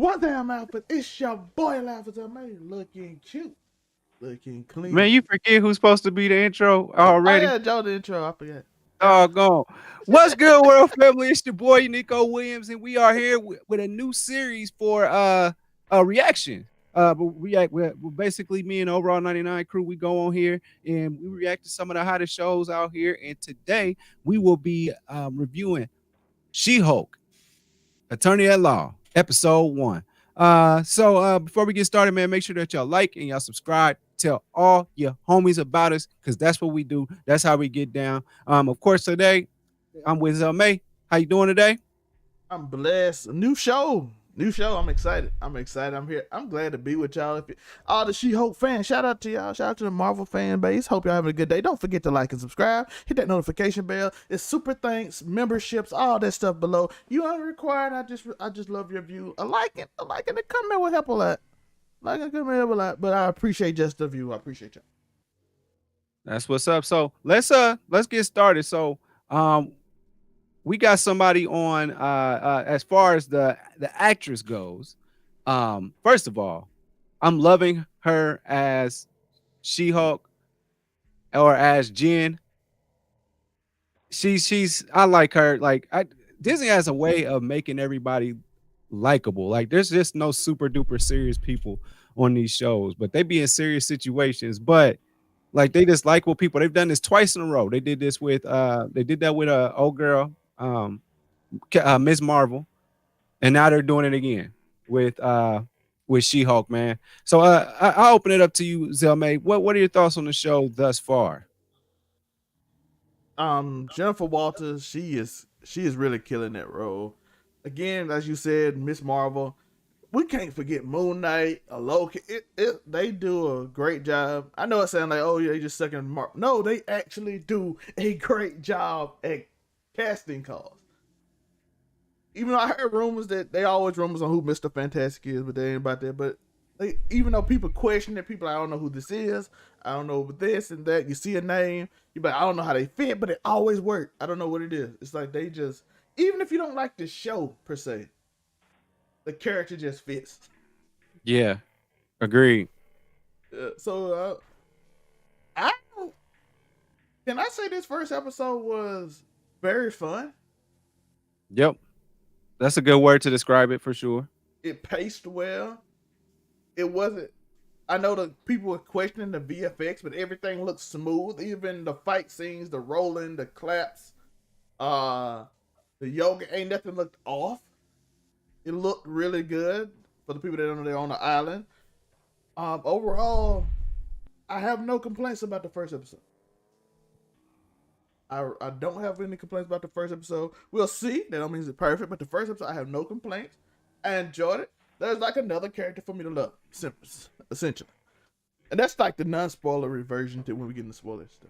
One damn outfit. It's your boy AntMan, looking cute, looking Man, clean. you forget who's supposed to be the intro Oh already? yeah, Joe the intro. I forgot. Doggone. What's good, world family? It's your boy Uniqo Williams, and we are here with a new series for a reaction. But we're basically me and Overall 99 crew. We go on here and we react to some of the hottest shows out here. And today we will be reviewing She-Hulk, Attorney at Law, episode 1. So before we get started, man, make sure that y'all like and y'all subscribe. Tell all your homies about us, because that's what we do. That's how we get down. Of course, today I'm with May. How you doing today? I'm blessed. New show. New show. I'm excited. I'm excited. I'm here. I'm glad to be with y'all. If you, all the She-Hulk fans, shout out to y'all. Shout out to the Marvel fan base. Hope y'all having a good day. Don't forget to like and subscribe. Hit that notification bell. It's super thanks, memberships, all that stuff below. You aren't required. I just love your view. A like and a comment will help a lot. Like and comment help a lot. But I appreciate just the view. I appreciate y'all. That's what's up. So let's get started. So we got somebody on as far as the actress goes. First of all, I'm loving her as She-Hulk or as Jen. She's I like her. Disney has a way of making everybody likable. Like there's just no super duper serious people on these shows, but they be in serious situations. But like they just likable people. They've done this twice in a row. They did this with they did that with a old girl, Miss Marvel, and now they're doing it again with She-Hulk, man. So I'll open it up to you, Zelmay. What are your thoughts on the show thus far? Jennifer Walters, she is really killing that role. Again, as you said, Miss Marvel. We can't forget Moon Knight, a Loki. They do a great job. I know it sounds like, oh yeah, they just sucking Marvel. No, they actually do a great job at casting calls. Even though I heard rumors that they always rumors on who Mr. Fantastic is, but they ain't about that. But even though people question it, people, I don't know who this is. I don't know this and that. You see a name, you but I don't know how they fit, but it always work. I don't know what it is. It's like they just, even if you don't like the show per se, the character just fits. Yeah, agreed. So I can I say this first episode was very fun. Yep, that's a good word to describe it for sure. It paced well. It wasn't. I know the people were questioning the VFX, but everything looked smooth. Even the fight scenes, the rolling, the claps, uh, the yoga, ain't nothing looked off. It looked really good for the people that don't know they're on the island. Overall, I have no complaints about the first episode. I don't have any complaints about the first episode. We'll see. That don't mean it's perfect, but the first episode, I have no complaints. I enjoyed it. There's like another character for me to love, essentially. And that's like the non-spoilery version to when we get into spoiler stuff.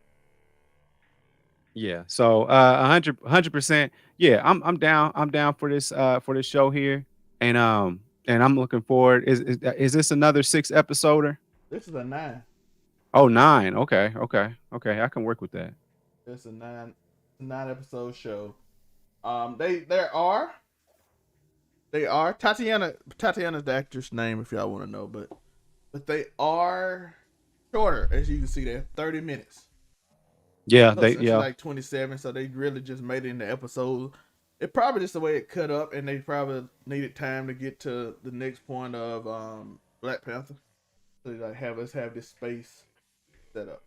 Yeah. So 100%. Yeah, I'm down. I'm down for this show here. And I'm looking forward. Is this another 6 episoder? This is a 9. Oh, 9. Okay. Okay. Okay. I can work with that. It's a 9 episode show. They are Tatiana's the actress name if y'all want to know, but they are shorter, as you can see. They're 30 minutes. Yeah, So it's like 27, so they really just made it in the episode. It probably just the way it cut up, and they probably needed time to get to the next point of Black Panther. So they like let's have this space set up.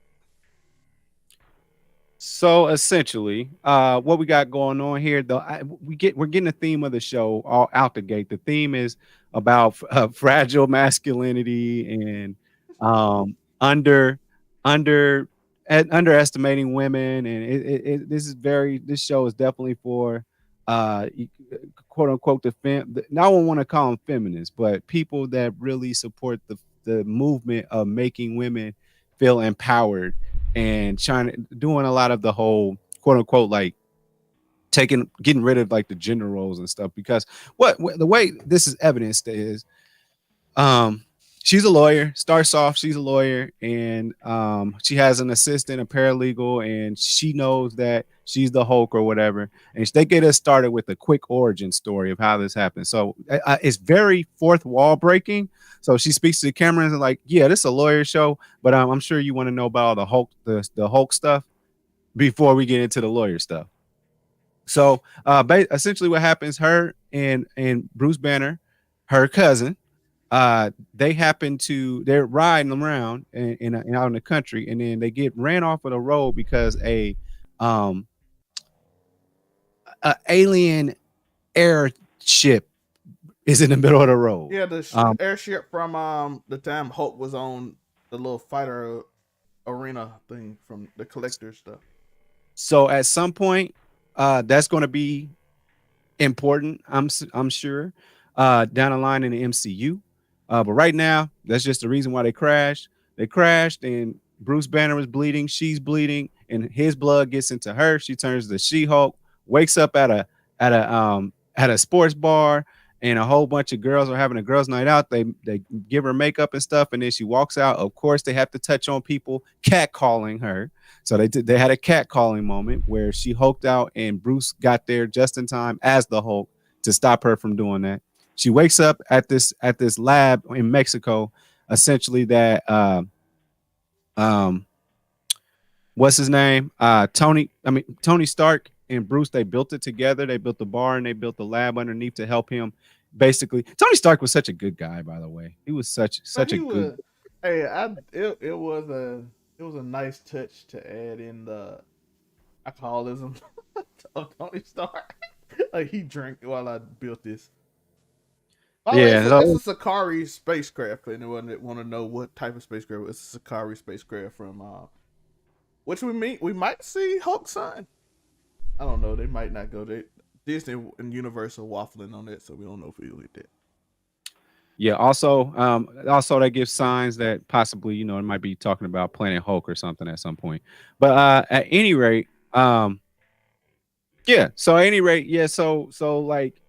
So essentially, what we got going on here, though, we're getting the theme of the show all out the gate. The theme is about fragile masculinity and under under underestimating women, and this show is definitely for uh y- quote unquote I don't want to call them feminists, but people that really support the movement of making women feel empowered and doing a lot of the whole quote unquote like getting rid of like the gender roles and stuff, because the way this is evidenced is um she's a lawyer. Starts off, she's a lawyer, and she has an assistant, a paralegal, and she knows that she's the Hulk or whatever, and they get us started with a quick origin story of how this happened. So it's very fourth wall breaking. So she speaks to the cameras and like, yeah, this is a lawyer show, but I'm sure you want to know about all the Hulk stuff before we get into the lawyer stuff. So essentially what happens, her and Bruce Banner, her cousin, they're riding around out in the country, and then they get ran off of the road because um a alien airship is in the middle of the road. Yeah, the airship from the time Hulk was on the little fighter arena thing from the collector stuff. So at some point, that's going to be important. I'm sure down the line in the MCU. But right now, that's just the reason why they crashed. They crashed, and Bruce Banner is bleeding. She's bleeding, and his blood gets into her. She turns to She-Hulk. Wakes up at a sports bar, and a whole bunch of girls are having a girls' night out. They give her makeup and stuff, and then she walks out. Of course, they have to touch on people catcalling her. So they had a catcalling moment where she hulked out, and Bruce got there just in time as the Hulk to stop her from doing that. She wakes up at this lab in Mexico, essentially that um what's his name? Tony Stark and Bruce, they built it together. They built the bar and they built the lab underneath to help him. Basically, Tony Stark was such a good guy, by the way. He was But such a he good. was, hey, it was a nice touch to add in the alcoholism of Tony Stark. Like he drank while I built this. By the way, Yeah, it's so a Sakari spacecraft. Anyone that want to know what type of spacecraft? It's a Sakari spacecraft from which we might see Hulk son. I don't know. They might not go. Disney and Universal waffling on that, so we don't know if we'll get that. yeah. Also that gives signs that possibly it might be talking about Planet Hulk or something at some point. But at any rate, yeah. So at any rate, yeah. So like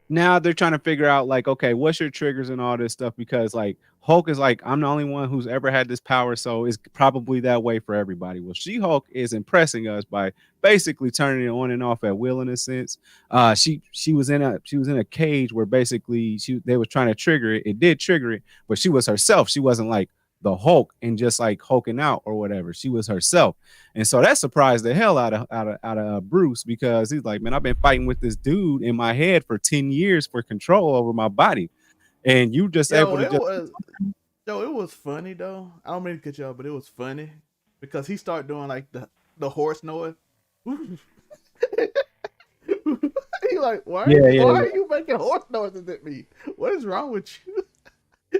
now they're trying to figure out like, okay, what's your triggers and all this stuff, because like Hulk is like, I'm the only one who's ever had this power, so it's probably that way for everybody. Well, She-Hulk is impressing us by basically turning it on and off at will, in a sense. She was in a cage where basically they was trying to trigger it. It did trigger it, but she was herself. She wasn't like the Hulk and just like hulking out or whatever. She was herself. And so that surprised the hell out of Bruce, because he's like, man, I've been fighting with this dude in my head for 10 years for control over my body. And you just Yo, able to it just was it was funny though. I don't mean to cut you off, but it was funny because he started doing like the horse noise. He like, yeah, why yeah, are you making horse noises at me? What is wrong with you?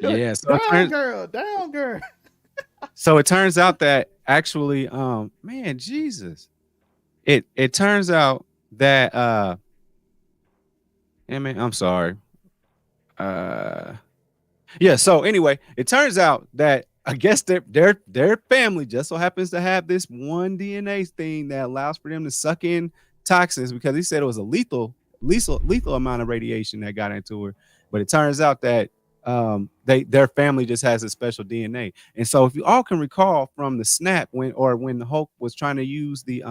You're like, yeah. down girl. So it turns out that actually, man, Jesus. It turns out that I mean, I'm sorry. Uh Yeah. So anyway, it turns out that I guess their family just so happens to have this one DNA thing that allows for them to suck in toxins, because he said it was a lethal amount of radiation that got into her. But it turns out that their family just has a special DNA. And so if you all can recall from the snap, when the Hulk was trying to use the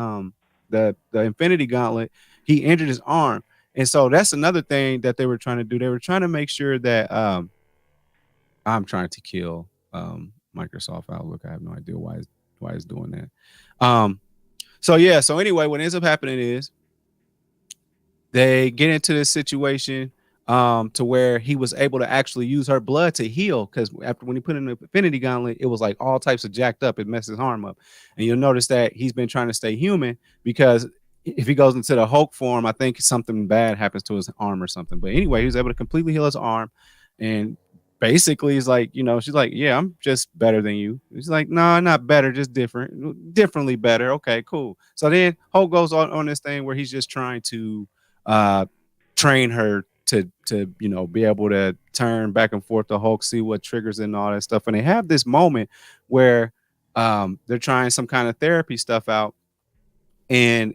Infinity Gauntlet, he injured his arm. And so that's another thing that they were trying to do. They were trying to make sure that I'm trying to kill Microsoft Outlook. I have no idea why it's doing that. So yeah. So anyway, what ends up happening is they get into this situation. to where he was able to actually use her blood to heal. Because after when he put in the Infinity Gauntlet, it was like all types of jacked up. It messed his arm up, and you'll notice that he's been trying to stay human because if he goes into the Hulk form, I think something bad happens to his arm or something. But anyway, he was able to completely heal his arm, and basically he's like, she's like, yeah, I'm just better than you. He's like, no, not better, just differently better. Okay, cool. So then Hulk goes on this thing where he's just trying to uh train her to be able to turn back and forth to Hulk, see what triggers and all that stuff. And they have this moment where they're trying some kind of therapy stuff out, and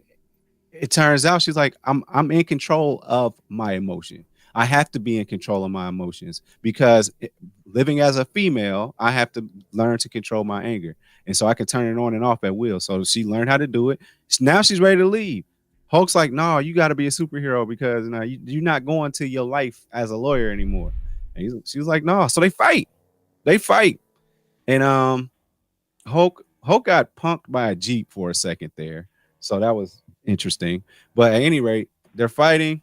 it turns out she's like, I'm in control of my emotion. I have to be in control of my emotions because living as a female, I have to learn to control my anger. And so I can turn it on and off at will. So she learned how to do it. Now she's ready to leave. Hulk's like, no, you got to be a superhero because now you're not going to your life as a lawyer anymore. And she was like, no. So they fight. And Hulk got punked by a Jeep for a second there. So that was interesting. But at any rate, they're fighting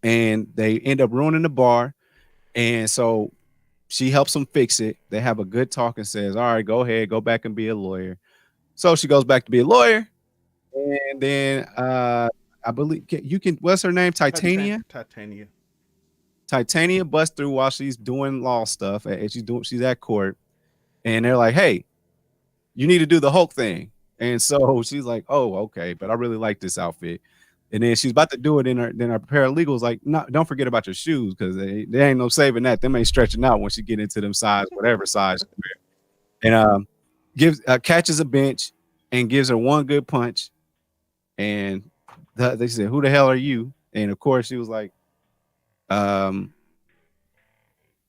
and they end up ruining the bar. And so she helps them fix it. They have a good talk and says, all right, go ahead, go back and be a lawyer. So she goes back to be a lawyer. And then I believe what's her name? Titania? Titania. Titania busts through while she's doing law stuff. And she's at court. And they're like, hey, you need to do the Hulk thing. And so she's like, oh, okay, but I really like this outfit. And then she's about to do it, and then our paralegal's like, no, don't forget about your shoes, because they ain't no saving that. Them ain't stretching out once you get into them size, whatever size. And catches a bench and gives her one good punch. And they said, who the hell are you? And of course she was like,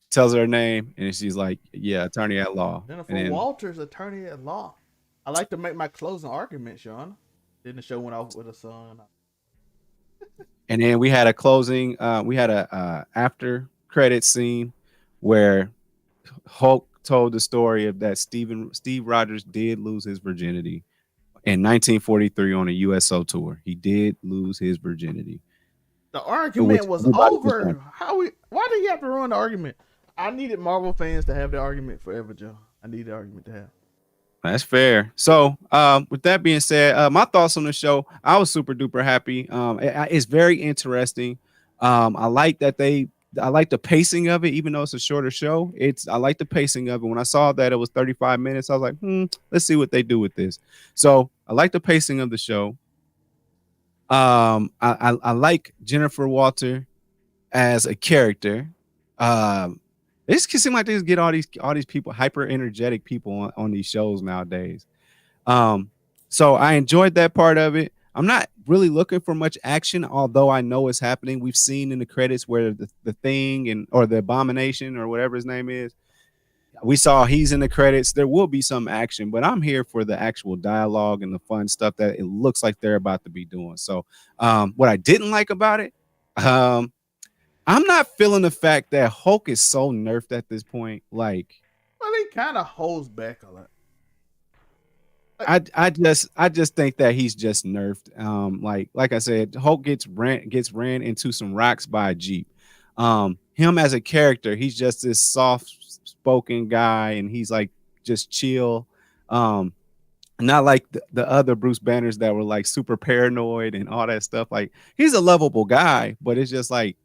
tells her name, and she's like, yeah, attorney at law. Jennifer Walters, attorney at law. I like to make my closing argument, Sean. Then the show went off with a song. And then we had a closing. We had a after credit scene where Hulk told the story of that Steve Rogers did lose his virginity in 1943 on a USO tour. He did lose his virginity. The argument was over. Why did you have to ruin the argument? I needed Marvel fans to have the argument forever, Joe. I need the argument to have. That's fair. So, with that being said, my thoughts on the show, I was super duper happy. It's very interesting. I like the pacing of it, even though it's a shorter show. I like the pacing of it. When I saw that it was 35 minutes, I was like, let's see what they do with this. So I like the pacing of the show. I like Jennifer Walter as a character. It just seems like they just get all these people, hyper energetic people on these shows nowadays. So I enjoyed that part of it. I'm not really looking for much action, although I know it's happening. We've seen in the credits where the Thing or the Abomination or whatever his name is, we saw he's in the credits. There will be some action, but I'm here for the actual dialogue and the fun stuff that it looks like they're about to be doing. So what I didn't like about it, I'm not feeling the fact that Hulk is so nerfed at this point. Like, well, he kind of holds back a lot. I just think that he's just nerfed. Like I said, Hulk gets ran into some rocks by a Jeep. Him as a character, he's just this soft-spoken guy, and he's like just chill. Not like the other Bruce Banners that were like super paranoid and all that stuff. Like, he's a lovable guy, but it's just like,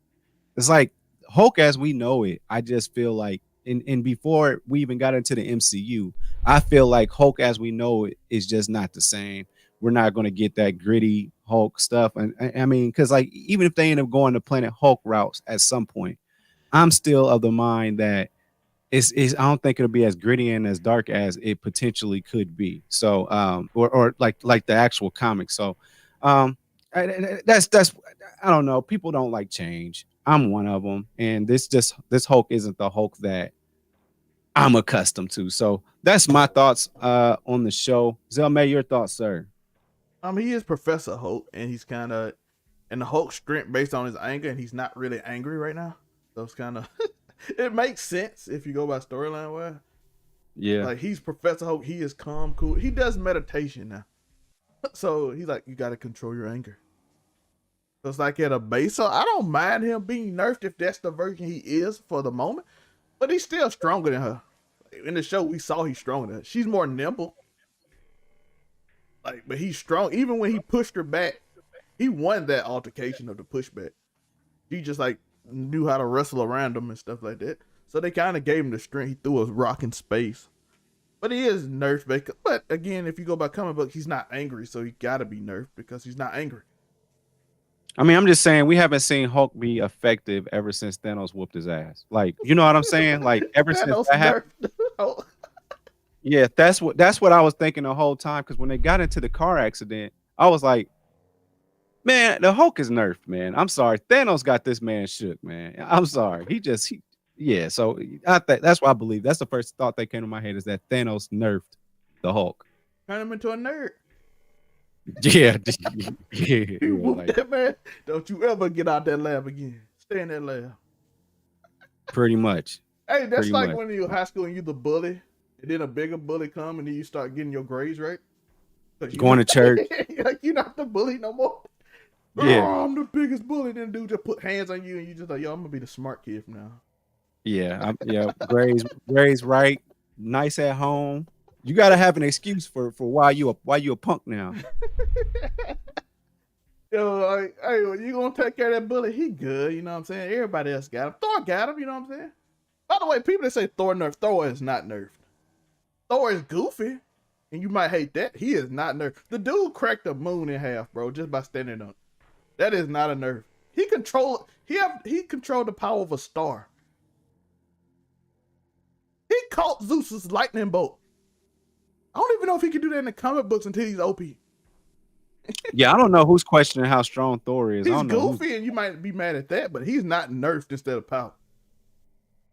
it's like Hulk as we know it. I just feel like, and before we even got into the MCU, I feel like Hulk as we know it is just not the same. We're not going to get that gritty Hulk stuff. And I mean, because like, even if they end up going to Planet Hulk routes at some point, I'm still of the mind that I don't think it'll be as gritty and as dark as it potentially could be. So, or like the actual comic. So, that's I don't know. People don't like change. I'm one of them, and this Hulk isn't the Hulk that I'm accustomed to. So that's my thoughts on the show. Zelmay, your thoughts, sir? He is Professor Hulk, and he's kind of and the Hulk strength based on his anger, and he's not really angry right now. So it's kind of it makes sense if you go by storyline wise. Yeah, like he's Professor Hulk. He is calm, cool. He does meditation now, so he's like, you got to control your anger. So it's like at a base. So I don't mind him being nerfed if that's the version he is for the moment. But he's still stronger than her. In the show, we saw he's stronger than her. She's more nimble. Like, but he's strong. Even when he pushed her back, he won that altercation of the pushback. He just like knew how to wrestle around him and stuff like that. So they kind of gave him the strength. He threw a rock in space. But he is nerfed. But again, if you go by comic book, he's not angry. So he got to be nerfed because he's not angry. I mean, I'm just saying we haven't seen Hulk be effective ever since Thanos whooped his ass. Like, you know what I'm saying? Like ever since that happened. Yeah, that's what I was thinking the whole time. Because when they got into the car accident, I was like, man, the Hulk is nerfed, man. I'm sorry. Thanos got this man shook, man. I'm sorry. Yeah. So that's what I believe. That's the first thought that came to my head is that Thanos nerfed the Hulk. Turn him into a nerd. Yeah. You whoop that man. Don't you ever get out that lab again. Stay in that lab. Pretty much. Hey, that's like when you're in high school and you're the bully, and then a bigger bully come and then you start getting your grades right. Going to church. Like you're not the bully no more. Yeah. Oh, I'm the biggest bully. Then dude just put hands on you and you just like, yo, I'm gonna be the smart kid from now. Yeah, grades right, nice at home. You gotta have an excuse for why you a punk now. Yo, like, hey, well, you gonna take care of that bully? He good, you know what I'm saying? Everybody else got him. Thor got him, you know what I'm saying? By the way, people that say Thor nerfed, Thor is not nerfed. Thor is goofy, and you might hate that. He is not nerfed. The dude cracked the moon in half, bro, just by standing on it. That is not a nerf. He controlled the power of a star. He caught Zeus's lightning bolt. I don't even know if he can do that in the comic books until he's OP. Yeah, I don't know who's questioning how strong Thor is. He's goofy, and you might be mad at that, but he's not nerfed instead of power.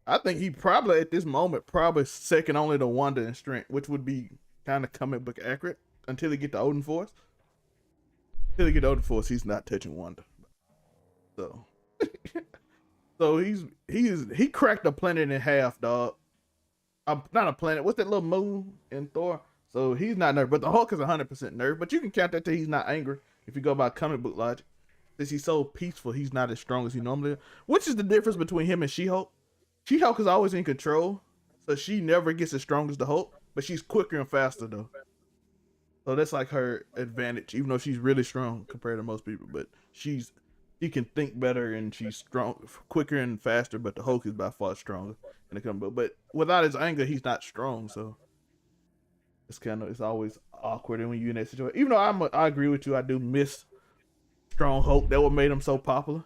I think he probably, at this moment, second only to Wanda in strength, which would be kind of comic book accurate until he get to Odin Force. Until he get to Odin Force, he's not touching Wanda. So, he cracked a planet in half, dog. Not a planet. What's that little moon in Thor? So he's not nerfed, but the Hulk is 100% nerfed. But you can count that till he's not angry if you go by comic book logic. Since he's so peaceful, he's not as strong as he normally is. Which is the difference between him and She-Hulk. She-Hulk is always in control, so she never gets as strong as the Hulk, but she's quicker and faster though. So that's like her advantage, even though she's really strong compared to most people. But she can think better and she's strong, quicker and faster. But the Hulk is by far stronger in the comic book. But without his anger, he's not strong. So it's always awkward when you're in that situation. Even though I agree with you, I do miss strong Hulk. That what made him so popular.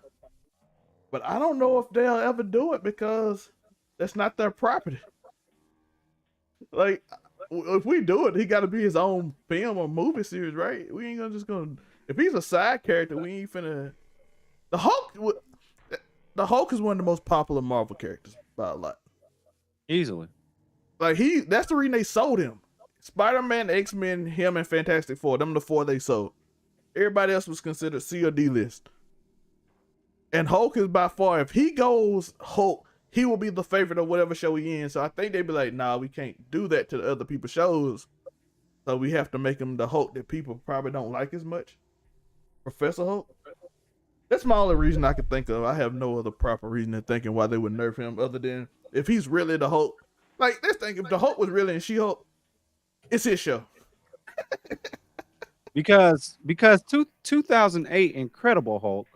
But I don't know if they'll ever do it because that's not their property. Like, if we do it, he got to be his own film or movie series, right? We ain't gonna if he's a side character, we ain't finna. The Hulk is one of the most popular Marvel characters by a lot. Easily. Like that's the reason they sold him. Spider-Man, X-Men, him, and Fantastic Four. Them the four they sold. Everybody else was considered C or D list. And Hulk is by far, if he goes Hulk, he will be the favorite of whatever show he in. So I think they'd be like, nah, we can't do that to the other people's shows. So we have to make him the Hulk that people probably don't like as much. Professor Hulk. That's my only reason I can think of. I have no other proper reason to thinking why they would nerf him other than if he's really the Hulk. Like, let's think if the Hulk was really in She-Hulk, it's his show. because 2008 Incredible Hulk,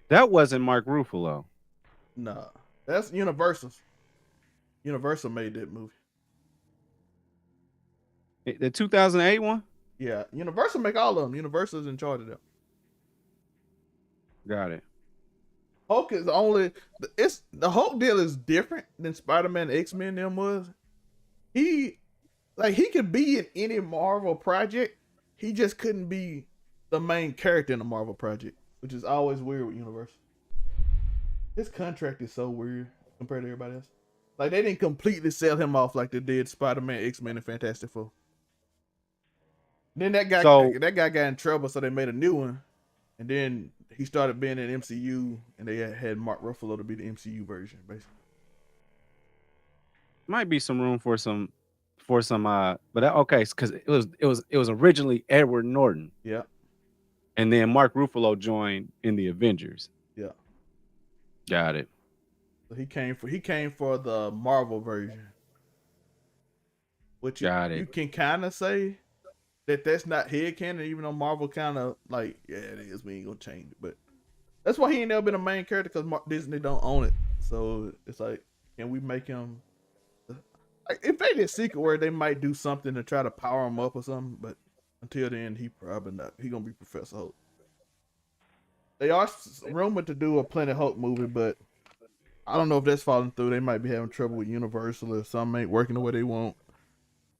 that wasn't Mark Ruffalo. Nah, that's Universal's. Universal made that movie. The 2008 one? Yeah, Universal make all of them. Universal's in charge of them. Got it. Hulk is the Hulk deal is different than Spider-Man, X-Men them was. He could be in any Marvel project. He just couldn't be the main character in a Marvel project, which is always weird with Universal. His contract is so weird compared to everybody else. Like, they didn't completely sell him off like they did Spider-Man, X-Men, and Fantastic Four. Then that guy got in trouble, so they made a new one. And then he started being in MCU, and they had Mark Ruffalo to be the MCU version, basically. Might be some room for some but okay, because it was originally Edward Norton. Yeah. And then Mark Ruffalo joined in the Avengers. Yeah. Got it. So he came for the Marvel version, which Got you it. can kind of say that that's not head canon, even though Marvel kind of like, yeah, it is. We ain't gonna change it, but that's why he ain't never been a main character because Disney don't own it. So it's like, can we make him? Like, if they did Secret Word, they might do something to try to power him up or something. But until then, he probably not. He gonna be Professor Hulk. They are rumored to do a Planet Hulk movie, but I don't know if that's falling through. They might be having trouble with Universal or something ain't working the way they want.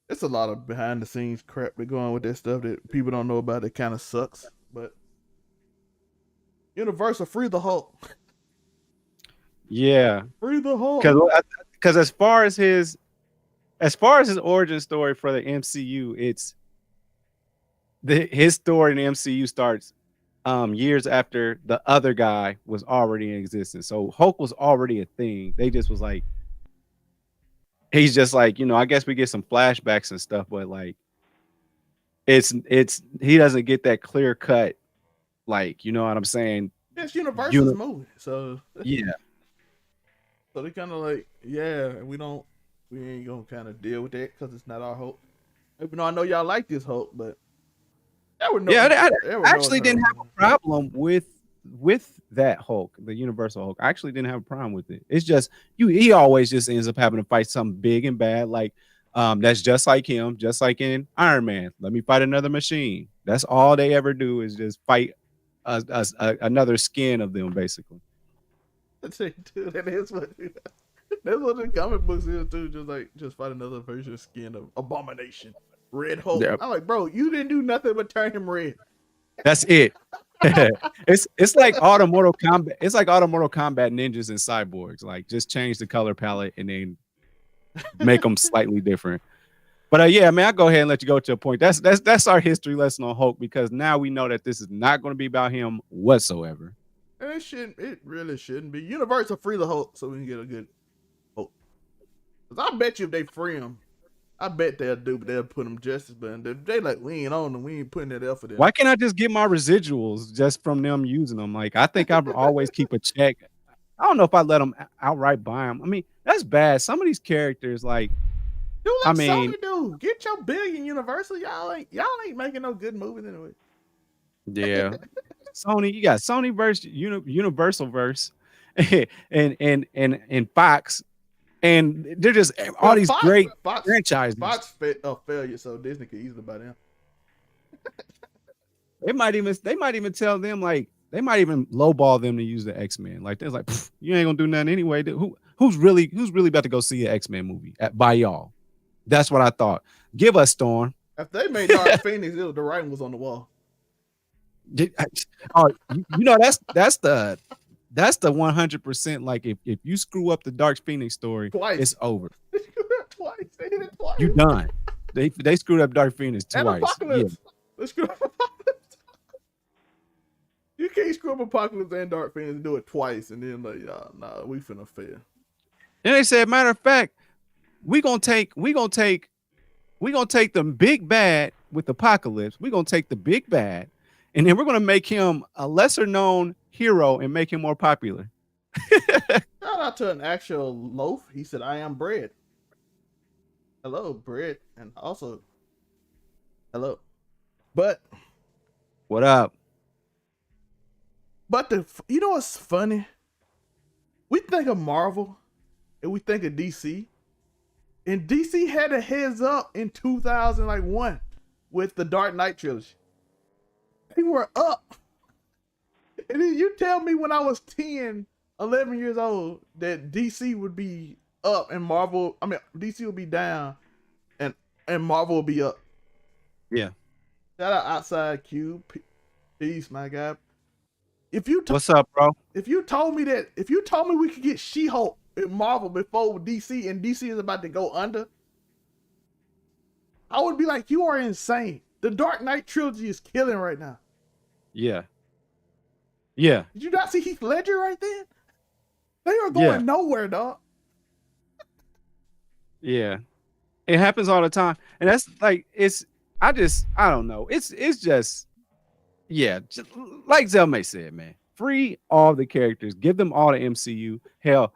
It's a lot of behind the scenes crap that going on with that stuff that people don't know about. That kind of sucks. But Universal, free the Hulk. Yeah. Free the Hulk. Because as far as his origin story for the MCU, it's his story in the MCU starts years after the other guy was already in existence. So Hulk was already a thing. They just was like, he's just like, I guess we get some flashbacks and stuff, but like it's he doesn't get that clear cut, like, you know what I'm saying? It's Universal's movie. So yeah. So they kind of like, yeah, we ain't gonna kind of deal with that because it's not our Hulk. Even though I know y'all like this Hulk, but I actually didn't have a problem with that Hulk, the Universal Hulk. I actually didn't have a problem with it. It's just he always just ends up having to fight something big and bad, like that's just like him, just like in Iron Man. Let me fight another machine. That's all they ever do is just fight another skin of them, basically. That's it, too. That's what the comic books is too. Just fight another version of skin of Abomination. Red Hulk. Yeah. I'm like, bro, you didn't do nothing but turn him red. That's it. It's like all the Mortal Kombat. It's like all the Mortal Kombat ninjas and cyborgs. Like, just change the color palette and then make them slightly different. But yeah, man, I'll go ahead and let you go to a point. That's our history lesson on Hulk, because now we know that this is not going to be about him whatsoever. And it really shouldn't be. Universal, free the Hulk so we can get a good Hulk. Because I bet you if they free him, I bet they'll put him justice. But if they like, we ain't on them, we ain't putting that effort in. Why can't I just get my residuals just from them using them? Like, I think I always keep a check. I don't know if I let them outright buy them. I mean, that's bad. Some of these characters, like, Sony do. Get your billion, Universal. Y'all ain't making no good movies anyway. Yeah. Sony, you got Sony verse, Universal verse, and Fox, and they're just all these great franchises. Fox a failure, so Disney could easily buy them. They might even tell them, like, they might even lowball them to use the X-Men. Like, they're like, you ain't gonna do nothing anyway. Who's really about to go see an X-Men movie by y'all? That's what I thought. Give us Storm. If they made Dark Phoenix, the writing was on the wall. Oh, that's the 100%. Like, if you screw up the Dark Phoenix story, twice, it's over. Twice. They did it twice. You done. They screwed up Dark Phoenix twice. And Apocalypse. Yeah. They screwed up Apocalypse. You can't screw up Apocalypse and Dark Phoenix and do it twice, and then like, nah, we finna fail. And they said, matter of fact, we gonna take the big bad with Apocalypse. We're gonna take the big bad, and then we're gonna make him a lesser known hero and make him more popular. Shout out to an actual loaf. He said, I am bread. Hello, bread. And also, hello. But what up? But you know what's funny? We think of Marvel and we think of DC. And DC had a heads up in 2001 with the Dark Knight trilogy. They were up. And then you tell me when I was 10, 11 years old that DC would be up and DC would be down and Marvel would be up. Yeah. Shout out Outside Cube. Peace, my guy. What's up, bro? If you told me we could get She-Hulk in Marvel before DC and DC is about to go under, I would be like, you are insane. The Dark Knight trilogy is killing right now. Yeah. Yeah. Did you not see Heath Ledger right then? They are going nowhere, dog. Yeah. It happens all the time. And that's like, I don't know. It's just, Yeah, just like Zelmay said, man, free all the characters, give them all the MCU. Hell,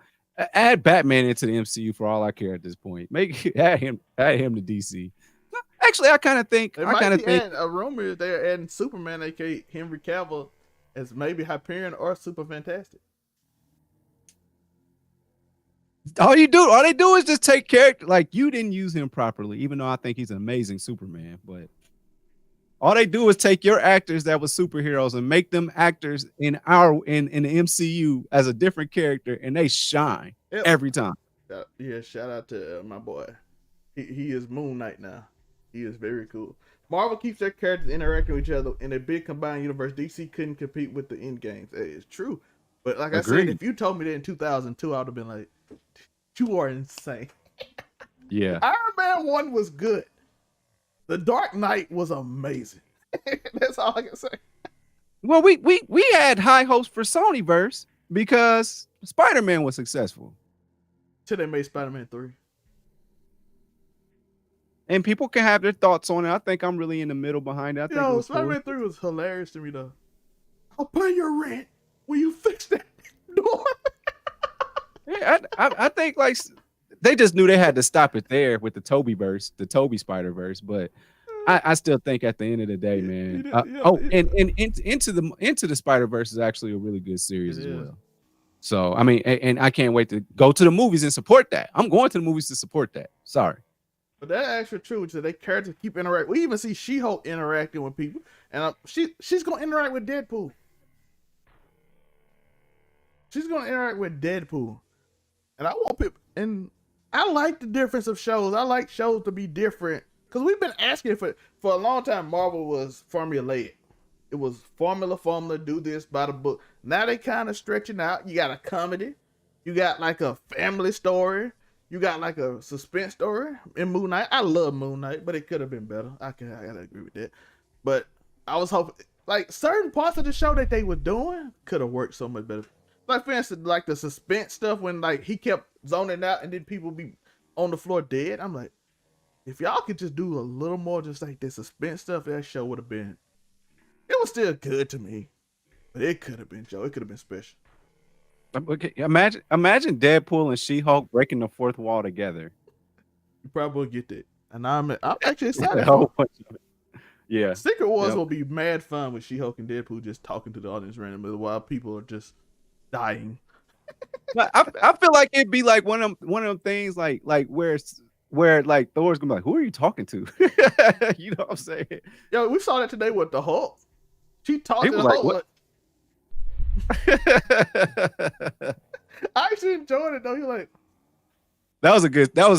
add Batman into the MCU for all I care at this point. Make add him to DC. No, actually, They I might kind of be think adding a rumor they're adding Superman, aka Henry Cavill, as maybe Hyperion or Super Fantastic. all they do is just take character. Like you didn't use him properly, even though I think he's an amazing Superman, but all they do is take your actors that were superheroes and make them actors in the MCU as a different character, and they shine Yep. every time. Yeah, shout out to my boy. He is Moon Knight now. He is very cool. Marvel keeps their characters interacting with each other in a big combined universe. DC couldn't compete with the end games. It's true. But like I said, Agreed. if you told me that in 2002, I would have been like, you are insane. Yeah. Iron Man 1 was good. The Dark Knight was amazing. That's all I can say. Well, we had high hopes for Sonyverse because Spider-Man was successful. Till they made Spider-Man 3. And people can have their thoughts on it. I think I'm really in the middle behind it. I think it was Spider-Man 3 was hilarious to me though. I'll pay your rent. Will you fix that door? Yeah, I think like they just knew they had to stop it there with the Toby verse, the Toby Spider-Verse, but I still think at the end of the day, man. And into the Spider-Verse is actually a really good series as well. So I mean, and I can't wait to go to the movies and support that. I'm going to the movies to support that. Sorry. But that's actually true. So they characters keep interacting. We even see She-Hulk interacting with people, and she's gonna interact with Deadpool. She's gonna interact with Deadpool, and I want people. And I like the difference of shows. I like shows to be different because we've been asking for a long time. Marvel was formulaic. It was formula. Do this by the book. Now they kind of stretching out. You got a comedy. You got like a family story. You got like a suspense story in Moon Knight. I love Moon Knight, but it could have been better. I gotta agree with that. But I was hoping like certain parts of the show that they were doing could have worked so much better. Like for instance, like the suspense stuff when like he kept zoning out and then people be on the floor dead. I'm like, if y'all could just do a little more, just like the suspense stuff, that show would have been. It was still good to me, but it could have been Joe. It could have been special. Okay, imagine Deadpool and She-Hulk breaking the fourth wall together. You probably will get that, and I'm actually excited. Yeah, Secret Wars will be mad fun with She-Hulk and Deadpool just talking to the audience randomly while people are just dying. I feel like it'd be like one of them things like where like Thor's gonna be like, who are you talking to? You know what I'm saying? Yo, we saw that today with the Hulk. She talked to the like, Hulk. what? I actually enjoyed it though. You're like, that was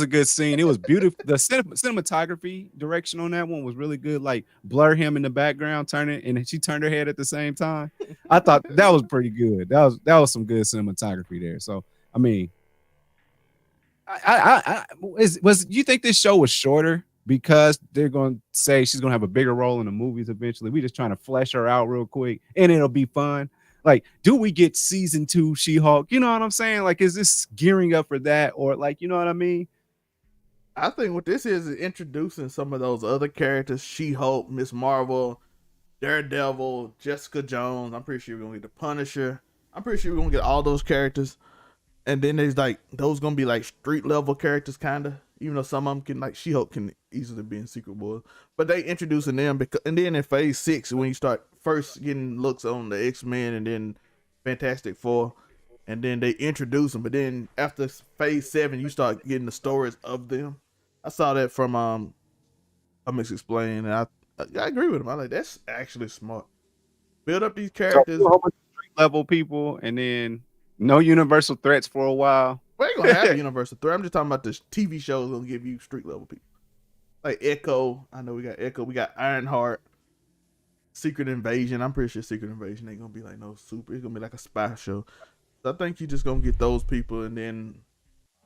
a good scene. It was beautiful. The cinematography direction on that one was really good. Like blur him in the background, and she turned her head at the same time. I thought that was pretty good. That was some good cinematography there. So I mean, you think this show was shorter because they're going to say she's going to have a bigger role in the movies eventually? We just trying to flesh her out real quick, and it'll be fun. Like, do we get season 2 She-Hulk? You know what I'm saying? Like, is this gearing up for that, or like, you know what I mean? I think what this is introducing some of those other characters: She-Hulk, Miss Marvel, Daredevil, Jessica Jones. I'm pretty sure we're gonna get the Punisher. I'm pretty sure we're gonna get all those characters. And then there's like those gonna be like street level characters, kinda. Even though some of them can, like She-Hulk can easily be in Secret Wars, but they introducing them because, and then in Phase 6 when you start first getting looks on the X-Men and then Fantastic Four, and then they introduce them, but then after Phase 7 you start getting the stories of them. I saw that from Comics Explained, and I agree with him. I like that's actually smart. Build up these characters. So, street level people, and then no universal threats for a while. We ain't gonna have universal threat. I'm just talking about the TV shows gonna give you street level people. Like Echo. I know we got Echo. We got Ironheart. Secret Invasion. I'm pretty sure Secret Invasion ain't gonna be like no super. It's gonna be like a spy show. So I think you just gonna get those people, and then,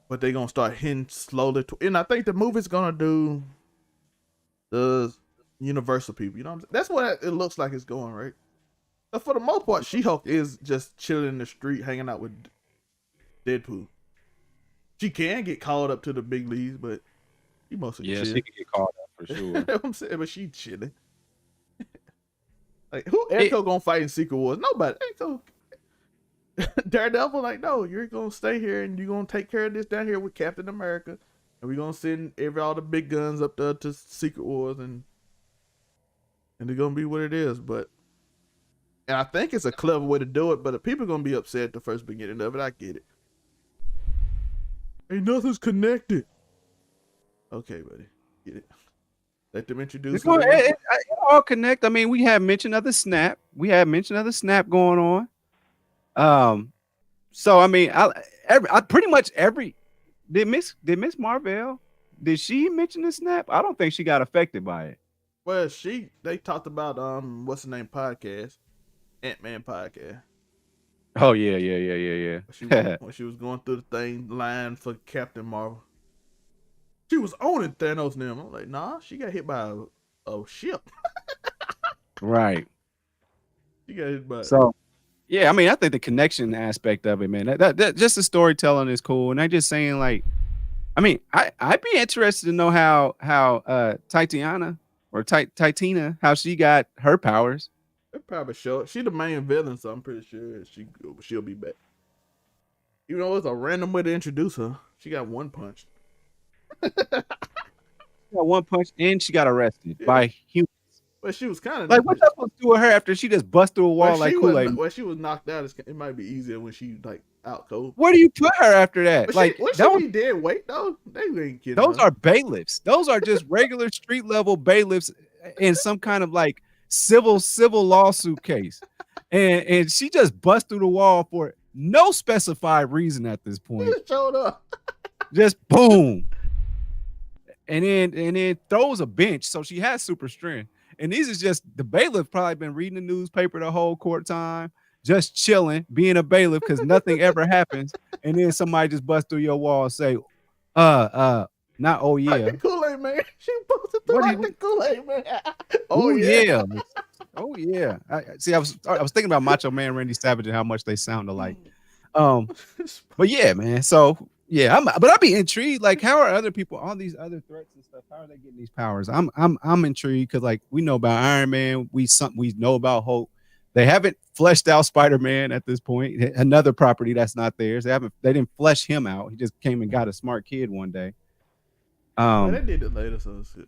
but they gonna start hitting slowly. And I think the movie's gonna do the universal people. You know what I'm saying? That's what it looks like it's going, right? But for the most part, She-Hulk is just chilling in the street, hanging out with Deadpool. She can get called up to the big leagues, but she mostly chill. She can get called up for sure. You know what I'm saying, but she chilling. Like, who Echo gonna fight in Secret Wars? Nobody. Echo, Daredevil, like, no, you're gonna stay here and you're gonna take care of this down here with Captain America, and we're gonna send all the big guns up there to Secret Wars, and they're gonna be what it is. But and I think it's a clever way to do it, but the people are gonna be upset at the first beginning of it. I get it. Ain't nothing's connected. Okay, buddy, get it. Let them introduce it all connect. I mean, we have mention of the snap. Going on. So I mean, I pretty much every did Miss Marvel, did she mention the snap? I don't think she got affected by it. Well, they talked about what's the name podcast, AntMan podcast. Oh yeah. When she was going through the line for Captain Marvel, she was owning Thanos and them. I'm like, nah, she got hit by a ship. Right. She got hit by. So, yeah, I mean, I think the connection aspect of it, man, that just the storytelling is cool, and I just saying, like, I mean, I'd be interested to know how Titania or Titina, how she got her powers. It probably show. She the main villain, so I'm pretty sure she'll be back. You know, it's a random way to introduce her. She got one punch. She got one punch, and she got arrested by humans. But she was kind of like, what's that supposed to do with her after she just bust through a wall like Kool-Aid? When she was knocked out, it might be easier when she like out cold. Where do you put her after that? But like, she be dead weight though. They ain't kidding. Those are bailiffs. Those are just regular street level bailiffs in some kind of like civil lawsuit case, and she just bust through the wall for no specified reason at this point. She showed up. Just boom, and then throws a bench, so she has super strength. And these is just the bailiff probably been reading the newspaper the whole court time, just chilling, being a bailiff because nothing ever happens. And then somebody just bust through your wall and say, not oh yeah. Like the Kool-Aid man. She busted through like the Kool-Aid man. Oh yeah. Oh yeah. I was thinking about Macho Man Randy Savage and how much they sound alike. But yeah, man. So yeah, I'd be intrigued. Like, how are other people, all these other threats and stuff? How are they getting these powers? I'm intrigued because, like, we know about Iron Man, we know about Hulk. They haven't fleshed out Spider-Man at this point. Another property that's not theirs. They didn't flesh him out. He just came and got a smart kid one day. They did it later, so shit.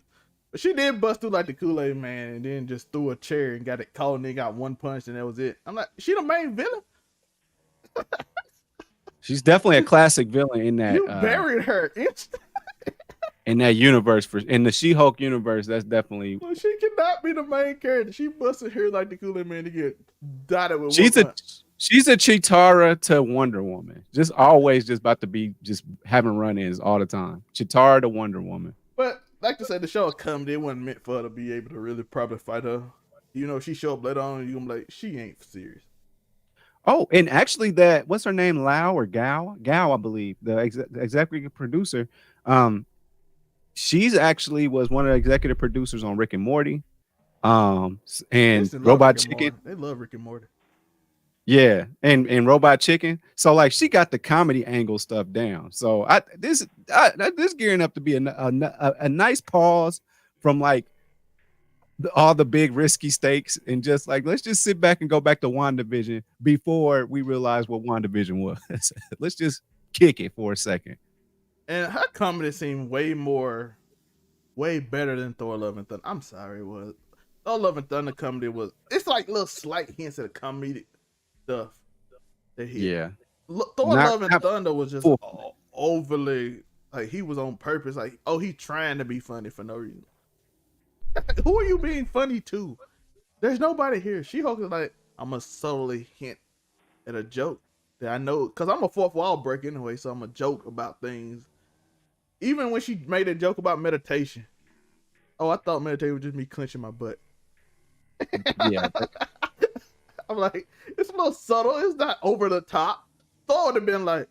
But she did bust through like the Kool-Aid man, and then just threw a chair and got it caught, and then got one punch, and that was it. I'm like, she the main villain. She's definitely a classic villain in that. You buried her in that universe, in the She-Hulk universe. That's definitely. Well, she cannot be the main character. She busted here like the Kool-Aid man to get dotted with. She's a Chitara to Wonder Woman. Just always just about to be just having run-ins all the time. Chitara to Wonder Woman. But like to say, the show come, it wasn't meant for her to be able to really probably fight her. You know, she show up later on, and you're gonna be like, she ain't serious. Oh, and actually, what's her name? Lau or Gao? Gao, I believe, the executive producer. She's actually was one of the executive producers on Rick and Morty. And Robot Chicken. They love Rick and Morty. Yeah, and Robot Chicken. So like, she got the comedy angle stuff down. So this gearing up to be a nice pause from like all the big risky stakes, and just like, let's just sit back and go back to WandaVision before we realize what WandaVision was. Let's just kick it for a second. And her comedy seemed way better than Thor: Love and Thunder. I'm sorry, it was. Thor: Love and Thunder comedy it's like little slight hints of the comedic stuff. Yeah. Thor: Love and Thunder was just overly, like, he was on purpose. Like, oh, he's trying to be funny for no reason. Who are you being funny to? There's nobody here. She-Hulk is like, I'm gonna subtly hint at a joke that I know, because I'm a fourth wall break anyway, so I'm a joke about things. Even when she made a joke about meditation. Oh, I thought meditation was just me clenching my butt. Yeah. I'm like, it's a little subtle. It's not over the top. Thor would have been like,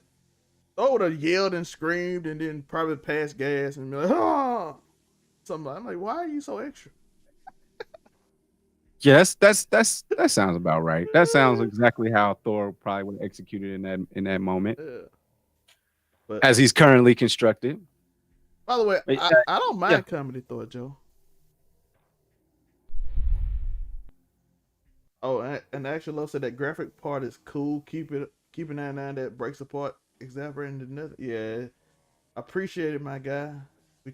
Thor would have yelled and screamed and then probably passed gas and be like, oh. Something. I'm like, why are you so extra? Yes, that sounds about right. That sounds exactly how Thor probably would have executed in that moment. Yeah. But, as he's currently constructed. By the way, I don't mind comedy Thor, Joe. Oh, and actual love said that graphic part is cool. Keep it 99 that breaks apart, exasperating to nothing. Yeah, appreciate it, my guy.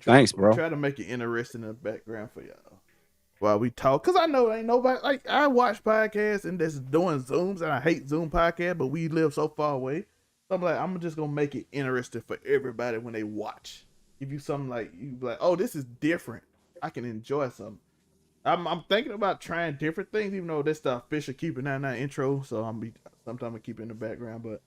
Thanks, We bro. try to make it interesting in the background for y'all while we talk. Cause I know ain't nobody like I watch podcasts and that's doing Zooms and I hate Zoom podcasts, but we live so far away. So I'm like, I'm just gonna make it interesting for everybody when they watch. Give you something like you be like, oh, this is different. I can enjoy something. I'm thinking about trying different things, even though this the official Keep It 99 intro. So sometimes I keep it in the background, but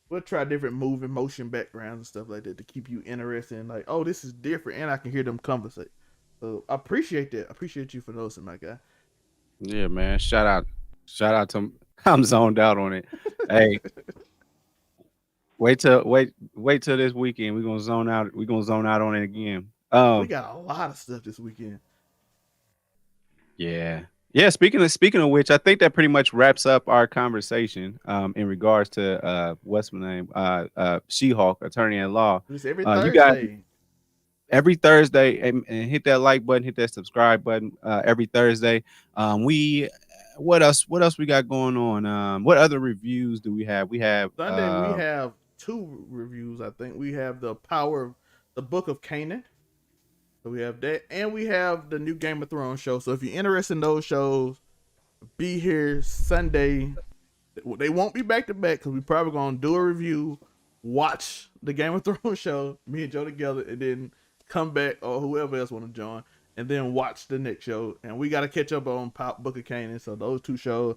we'll try different moving motion backgrounds and stuff like that to keep you interested in like, oh, this is different, and I can hear them conversate. So I appreciate that. I appreciate you for noticing, my guy. Yeah, man. Shout out to I'm zoned out on it. Hey, wait till this weekend. We're gonna zone out. We're gonna zone out on it again. We got a lot of stuff this weekend. Yeah. Yeah, speaking of which, I think that pretty much wraps up our conversation in regards to what's my name? She-Hulk, attorney at law. It's every You guys Thursday. every Thursday and hit that like button, hit that subscribe button every Thursday. We what else we got going on? What other reviews do we have? We have Sunday we have 2 reviews. I think we have the Book of Canaan. So we have that, and we have the new Game of Thrones show. So if you're interested in those shows, be here Sunday. They won't be back to back because we're probably gonna do a review, watch the Game of Thrones show, me and Joe together, and then come back or whoever else want to join, and then watch the next show. And we got to catch up on Book of Canaan. So those 2 shows.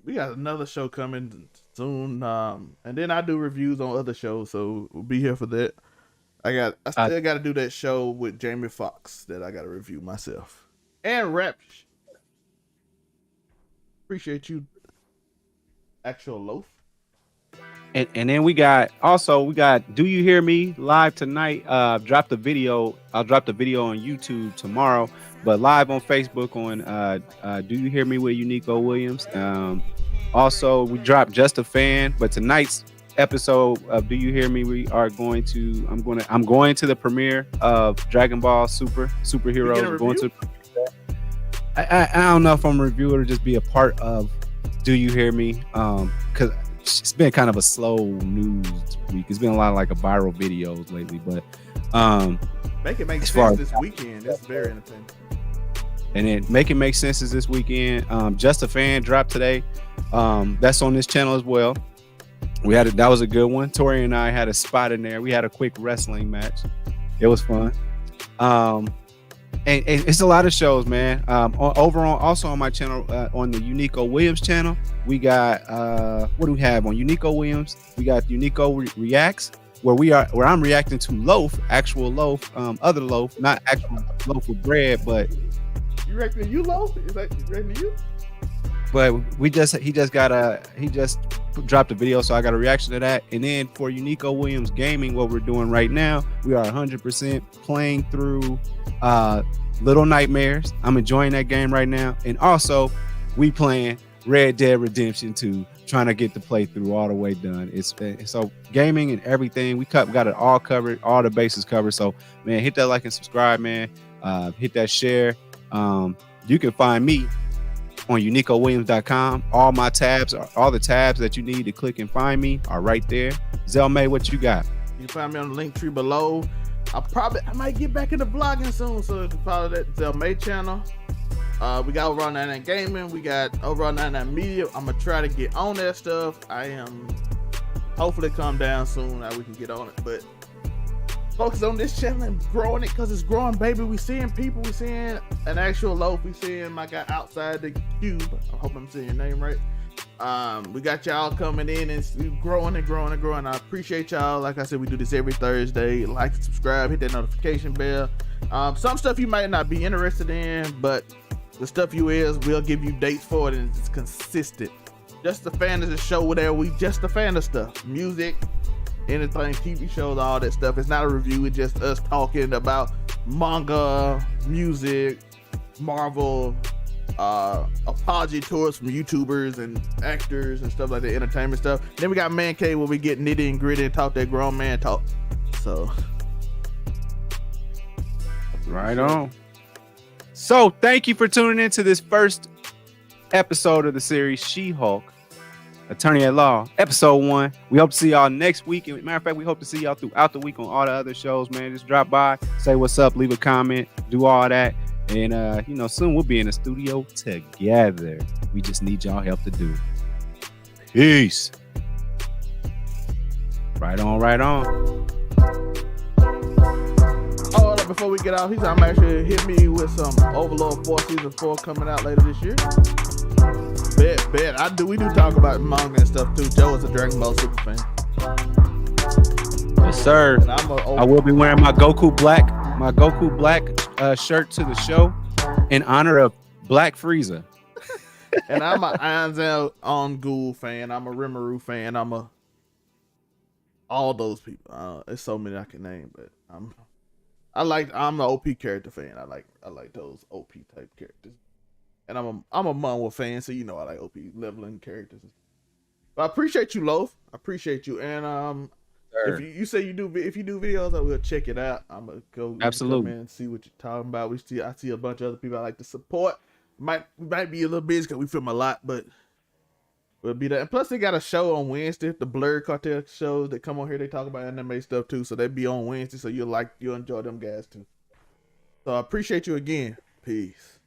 We got another show coming soon, and then I do reviews on other shows. So we'll be here for that. I still got to do that show with Jamie Foxx that I got to review myself. And rap. Appreciate you, Actual Loaf. and then we got Do You Hear Me live tonight. Drop the video. I'll drop the video on YouTube tomorrow, but live on Facebook on Do You Hear Me with Uniqo Williams. Also, we dropped Just a Fan, but tonight's episode of Do You Hear Me, I'm going to the premiere of Dragon Ball Superheroes. We're going to I don't know if I'm a reviewer or just be a part of Do You Hear Me, because it's been kind of a slow news week. It's been a lot of like a viral videos lately, but make it make sense this weekend. It's very entertaining. And then Make It Make Sense is this weekend. Just a Fan dropped today. That's on this channel as well. That was a good one. Tori and I had a spot in there. We had a quick wrestling match. It was fun. And it's a lot of shows, man. Also on my channel, on the Uniqo Williams channel, we got what do we have on Uniqo Williams? We got Uniqo Reacts, where I'm reacting to Loaf, actual Loaf, other Loaf, not actual loaf of bread, but you reckon you Loaf? Is that you reckon you? But he just dropped a video, so I got a reaction to that. And then for Uniqo Williams Gaming, what we're doing right now, we are 100% playing through Little Nightmares. I'm enjoying that game right now. And also, we playing Red Dead Redemption 2, trying to get the playthrough all the way done. It's so gaming and everything. We got it all covered, all the bases covered. So, man, hit that like and subscribe, man. Hit that share. You can find me on UnicoWilliams.com. All the tabs that you need to click and find me are right there. Zelmay, what you got? You can find me on the link tree below. I might get back into vlogging soon, so you can follow that Zelmay channel. We got Overall 99 Gaming. We got Overall 99 Media. I'm gonna try to get on that stuff. I am hopefully come down soon. Now we can get on it, but focus on this channel and growing it because it's growing, baby. We seeing people. We seeing an actual Loaf. We seeing my guy outside the cube. I hope I'm saying your name right. We got y'all coming in and growing and growing and growing. I appreciate y'all. Like I said, we do this every Thursday. Like, subscribe, hit that notification bell. Some stuff you might not be interested in, but the stuff you is, we'll give you dates for it, and it's consistent. Just a Fan of the show where we just a fan of stuff, music, anything, TV shows, all that stuff. It's not a review. It's just us talking about manga, music, Marvel, apology tours from YouTubers and actors and stuff like that, entertainment stuff. Then we got Man Cave where we get nitty and gritty and talk that grown man talk. So right on. So thank you for tuning into this first episode of the series She-Hulk, Attorney at Law, episode 1. We hope to see y'all next week. And matter of fact, we hope to see y'all throughout the week on all the other shows, man. Just drop by, say what's up, leave a comment, do all that. And, soon we'll be in the studio together. We just need y'all help to do it. Peace. Right on, right on. Oh, before we get out, I'm actually hit me with some Overlord 4 Season 4 coming out later this year. Bet. We do talk about manga and stuff too. Joe is a Dragon Ball Super fan. Yes, sir. I will be wearing my Goku Black shirt to the show in honor of Black Frieza. And I'm an Anzel on Ghoul fan. I'm a Rimuru fan. I'm all those people. There's so many I can name, but I'm an OP character fan. I like those OP type characters. And I'm a Manhwa fan, so I like OP leveling characters. But I appreciate you, Loaf. I appreciate you. And if you do videos, I will check it out. I'm gonna go absolutely come in and see what you're talking about. I see a bunch of other people I like to support. Might be a little busy because we film a lot, but we'll be there. And plus, they got a show on Wednesday, the Blur Cartel shows that come on here. They talk about anime stuff too, so they be on Wednesday. So you'll enjoy them guys too. So I appreciate you again. Peace.